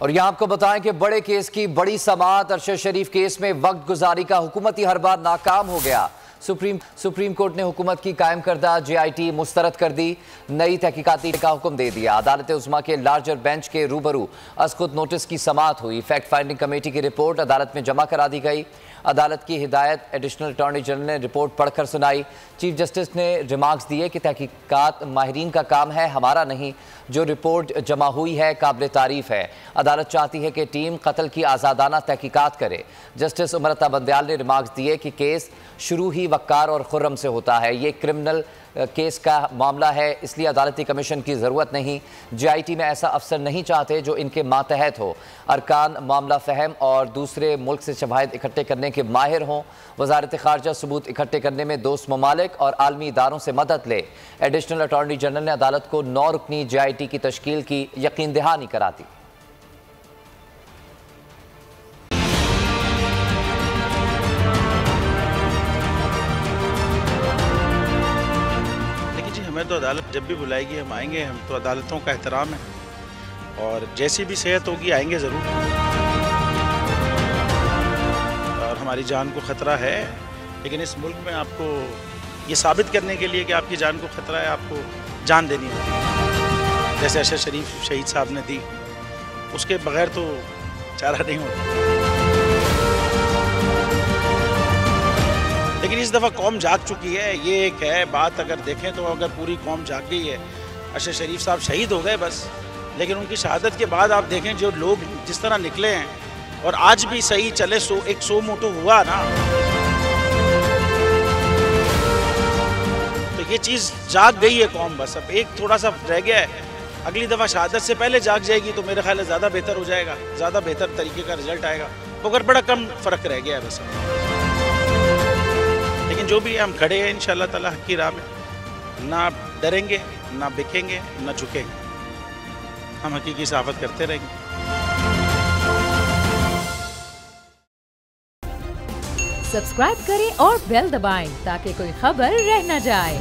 और यहाँ आपको बताएं कि बड़े केस की बड़ी समाअत अरशद शरीफ केस में वक्त गुजारी का हुकूमती हरबा नाकाम हो गया। सुप्रीम कोर्ट ने हुकूमत की कायम करदा JIT मुस्तरद कर दी, नई तहकीकाती का हुक्म दे दिया। अदालत उज़्मा के लार्जर बेंच के रूबरू अस्कुत नोटिस की समाअत हुई। फैक्ट फाइंडिंग कमेटी की रिपोर्ट अदालत में जमा करा दी गई। अदालत की हिदायत एडिशनल अटॉर्नी जनरल ने रिपोर्ट पढ़कर सुनाई। चीफ जस्टिस ने रिमार्क्स दिए कि तहकीकात माहिरीन का काम है, हमारा नहीं। जो रिपोर्ट जमा हुई है काबिल तारीफ है। अदालत चाहती है कि टीम कत्ल की आज़ादाना तहकीकात करे। जस्टिस उमर अता बंदयाल ने रिमार्क्स दिए कि केस शुरू ही वक़ार और खुर्रम से होता है, ये क्रिमिनल केस का मामला है, इसलिए अदालती कमीशन की ज़रूरत नहीं। JIT में ऐसा अफसर नहीं चाहते जो इनके मातहत हो। अरकान मामला फ़हम और दूसरे मुल्क से शवाहिद इकट्ठे करने के माहिर हों। वज़ारत ख़ारजा सबूत इकट्ठे करने में दोस्त ममालिक और आलमी इदारों से मदद ले। एडिशनल अटॉर्नी जनरल ने अदालत को 9 रुकनी JIT की तश्कील की यकीन दहानी करा दी। हमें तो अदालत जब भी बुलाएगी हम आएंगे। हम तो अदालतों का एहतराम है और जैसी भी सेहत होगी आएंगे ज़रूर। और हमारी जान को ख़तरा है, लेकिन इस मुल्क में आपको ये साबित करने के लिए कि आपकी जान को ख़तरा है, आपको जान देनी होगी। जैसे अरशद शरीफ शहीद साहब ने दी, उसके बगैर तो चारा नहीं होता। लेकिन इस दफ़ा कौम जाग चुकी है, ये एक है बात। अगर देखें तो अगर पूरी कौम जाग गई है। अरशद शरीफ साहब शहीद हो गए बस, लेकिन उनकी शहादत के बाद आप देखें जो लोग जिस तरह निकले हैं और आज भी सही चले। एक सो मोटो हुआ ना, तो ये चीज़ जाग गई है कौम। बस अब एक थोड़ा सा रह गया है, अगली दफ़ा शहादत से पहले जाग जाएगी तो मेरे ख्याल है ज़्यादा बेहतर हो जाएगा, ज़्यादा बेहतर तरीके का रिजल्ट आएगा। मगर बड़ा कम फ़र्क रह गया है बस। लेकिन जो भी हम खड़े हैं इंशाअल्लाह ताला हक़ की राह में, ना डरेंगे, ना बिकेंगे, ना झुकेंगे। हम हकीकी सहाफ़त करते रहेंगे। सब्सक्राइब करें और बेल दबाएं ताकि कोई खबर रह न जाए।